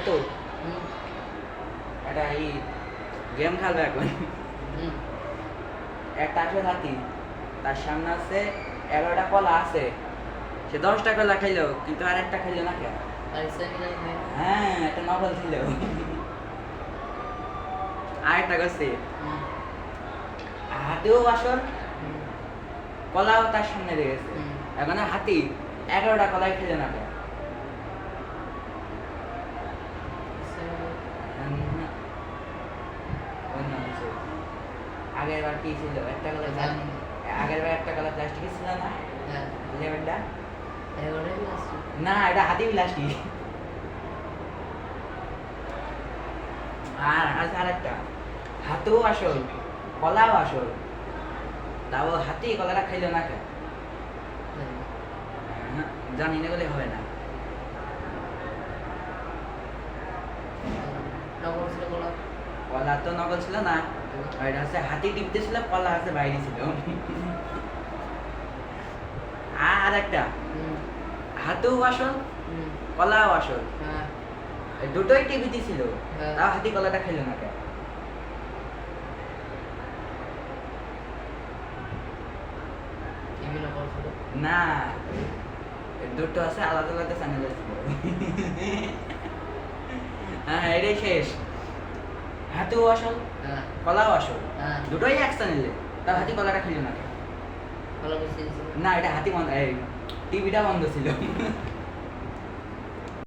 তো এটা এই গেম খেলবে এখন একটা আসবে হাতি তার সামনে আছে 11টা কলা আছে সে 10টা কলা খাইলো কিন্তু আর একটা খাইলো না কেন হ্যাঁ একটা নকল ছিল আর একটা গেছে হাতিও আসল কলাও তার সামনে রেখেছে এখন হাতি 11টা কলাই খেলে না কেন আগের বার কি ছিল একটা কলা আগের বার একটা কলা প্লাস্টিক ছিল না লেভেলটা না এটা হাতি প্লাস্টিক আর আছে আরেকটা হাতও আসল কলাও আসল তাও হাতি কলাটা খাইলো না কেন জানি না বলে হবে না কলা তো নকল ছিল না এটা হচ্ছে হাতি টিপতে ছিল কলা আছে বাইরে ছিল আর একটা হাতও আসল কলাও আসল দুটোই টিভিতে ছিল তাও হাতি কলাটা খেলো না কেন না দুটো আছে আলাদা আলাদা চ্যানেল ছিল হ্যাঁ এটাই শেষ হাতিও আসল কলাও আসল দুটোই এক চ্যানেলে তাও হাতি কলাটা খেলো না কেন না এটা হাতি বন্ধ টিভিটা বন্ধ ছিল